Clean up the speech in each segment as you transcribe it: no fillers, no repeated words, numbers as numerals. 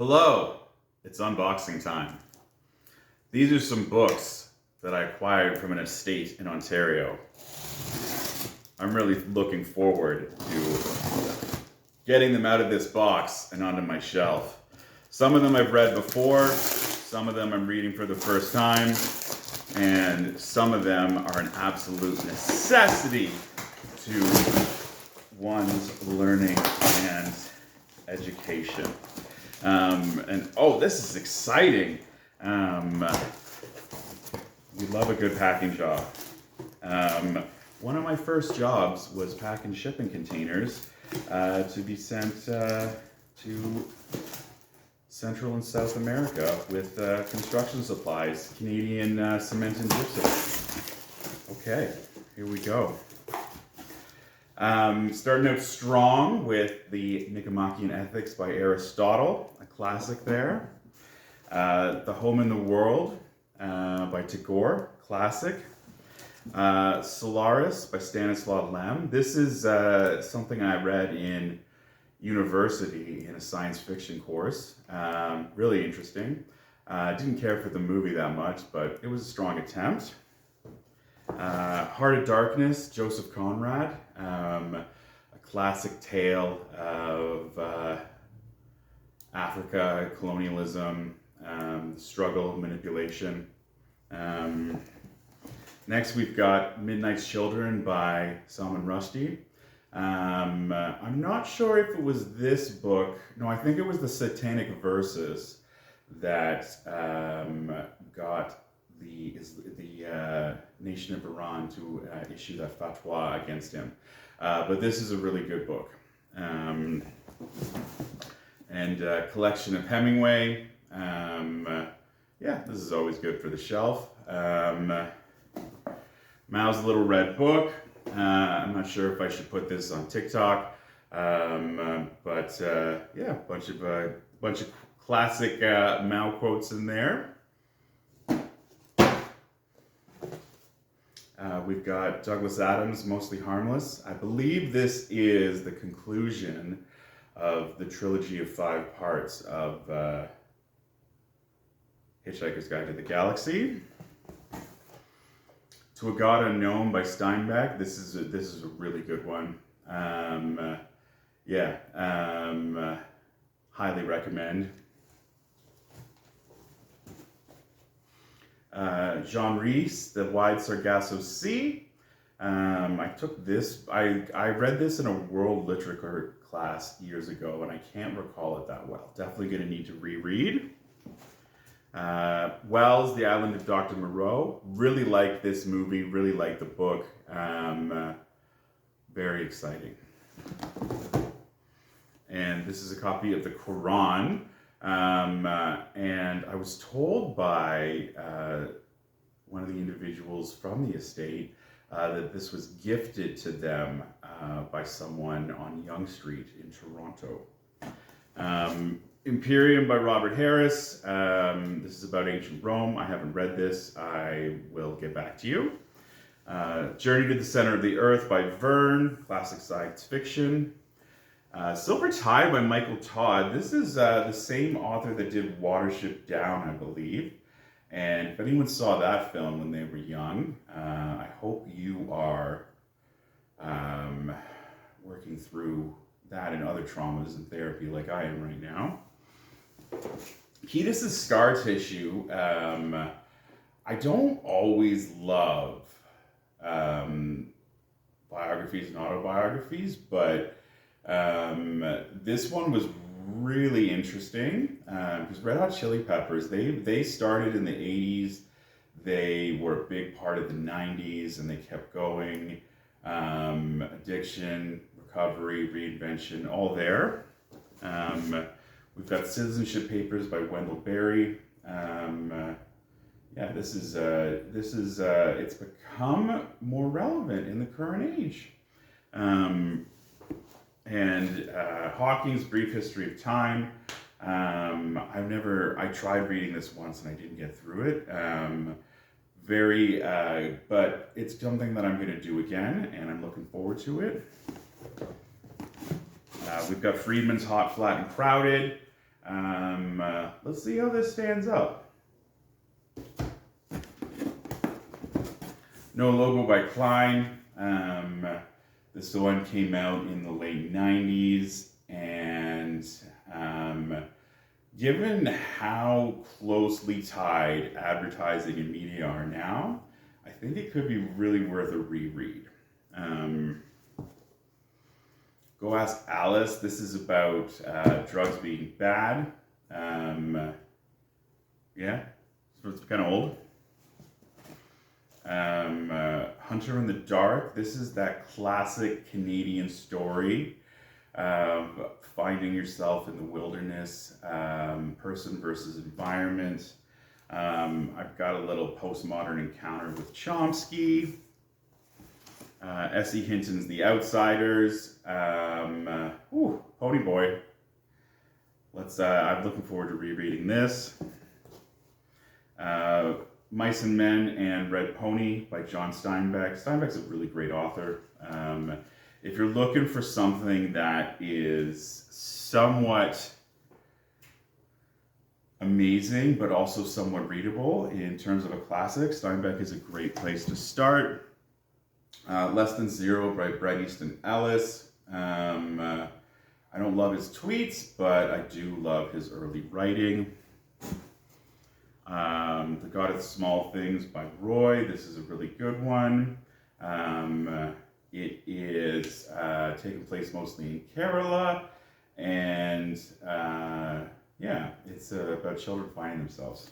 Hello, it's unboxing time. These are some books that I acquired from an estate in Ontario. I'm really looking forward to getting them out of this box and onto my shelf. Some of them I've read before, some of them I'm reading for the first time, and some of them are an absolute necessity to one's learning and education. This is exciting. We love a good packing job. One of my first jobs was packing shipping containers to be sent to Central and South America with construction supplies, Canadian cement and gypsum. Okay, here we go. Starting out strong with the Nicomachean Ethics by Aristotle, a classic there. The Home in the World by Tagore, classic. Solaris by Stanislaw Lem. This is something I read in university in a science fiction course. Really interesting. Didn't care for the movie that much, but it was a strong attempt. Heart of Darkness, Joseph Conrad, a classic tale of Africa, colonialism, struggle, manipulation. Next we've got Midnight's Children by Salman Rushdie. I'm not sure if it was this book. No, I think it was the Satanic Verses that got the nation of Iran to issue that fatwa against him. But this is a really good book. And collection of Hemingway. This is always good for the shelf. Mao's Little Red Book. I'm not sure if I should put this on TikTok. A bunch of classic Mao quotes in there. We've got Douglas Adams, Mostly Harmless. I believe this is the conclusion of the trilogy of 5 parts of Hitchhiker's Guide to the Galaxy. To a God Unknown by Steinbeck. This is a really good one. Highly recommend. Jean Rhys, The Wide Sargasso Sea. I took this, I read this in a world literature class years ago, and I can't recall it that well. Definitely going to need to reread. Wells, The Island of Dr. Moreau. Really like this movie, really like the book. Very exciting. And this is a copy of the Quran. And I was told by one of the individuals from the estate that this was gifted to them by someone on Yonge Street in Toronto. Imperium by Robert Harris. This is about ancient Rome. I haven't read this. I will get back to you. Journey to the Center of the Earth by Verne. Classic science fiction. Silver Tide by Michael Todd. This is the same author that did Watership Down, I believe. And if anyone saw that film when they were young, I hope you are working through that and other traumas in therapy like I am right now. Kiedis' Scar Tissue. I don't always love biographies and autobiographies, but this one was really interesting because Red Hot Chili Peppers, they started in the 80s. They were a big part of the 90s, and they kept going. Addiction, recovery, reinvention, all there. We've got Citizenship Papers by Wendell Berry. It's become more relevant in the current age. Hawking's Brief History of Time. I tried reading this once and I didn't get through it. But it's something that I'm going to do again, and I'm looking forward to it. We've got Friedman's Hot, Flat, and Crowded. Let's see how this stands up. No Logo by Klein. This one came out in the late 90s, and given how closely tied advertising and media are now, I think it could be really worth a reread. Go Ask Alice. This is about drugs being bad. Yeah, so it's kind of old. Hunter in the Dark. This is that classic Canadian story of finding yourself in the wilderness, person versus environment. I've got a little postmodern encounter with Chomsky. S.E. Hinton's The Outsiders. Pony Boy. I'm looking forward to rereading this. Mice and Men and Red Pony by John Steinbeck. Steinbeck's a really great author. If you're looking for something that is somewhat amazing, but also somewhat readable in terms of a classic, Steinbeck is a great place to start. Less Than Zero by Bret Easton Ellis. I don't love his tweets, but I do love his early writing. The God of Small Things by Roy. This is a really good one. It is taking place mostly in Kerala, and yeah, it's about children finding themselves.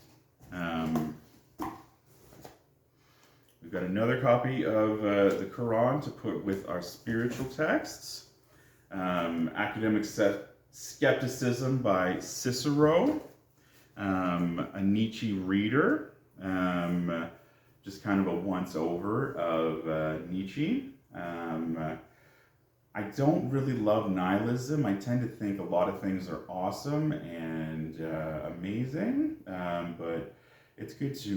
We've got another copy of the Quran to put with our spiritual texts. Academic Skepticism by Cicero. A Nietzsche reader. Just kind of a once-over of Nietzsche. I don't really love nihilism. I tend to think a lot of things are awesome and amazing, but it's good to,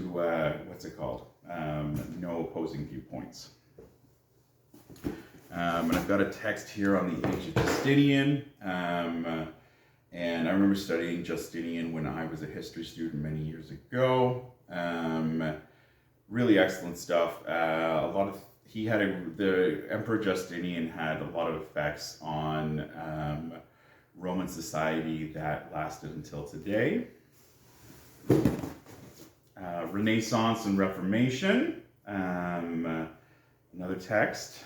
know opposing viewpoints. And I've got a text here on the age of Justinian. And I remember studying Justinian when I was a history student many years ago. Really excellent stuff. The Emperor Justinian had a lot of effects on Roman society that lasted until today. Renaissance and Reformation. Another text.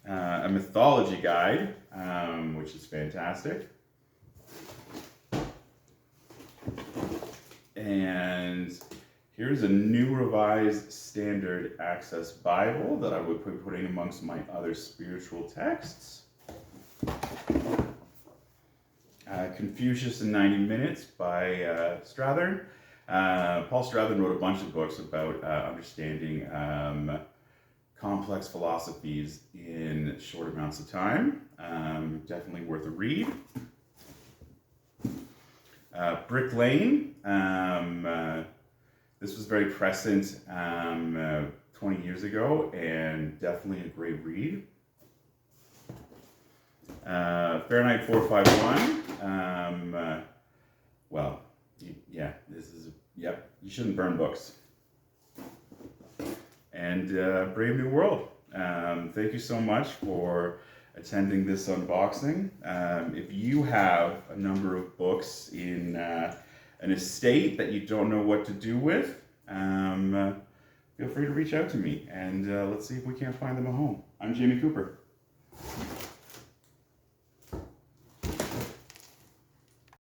A mythology guide, which is fantastic. And here's a new revised standard access Bible that I would be putting amongst my other spiritual texts. Confucius in 90 Minutes by Strathern. Paul Strathern wrote a bunch of books about understanding complex philosophies in short amounts of time. Definitely worth a read. Brick Lane. This was very prescient 20 years ago, and definitely a great read. Fahrenheit 451. You shouldn't burn books. And Brave New World. Thank you so much for attending this unboxing. If you have a number of books in an estate that you don't know what to do with, feel free to reach out to me, and let's see if we can't find them a home. I'm Jamie Cooper.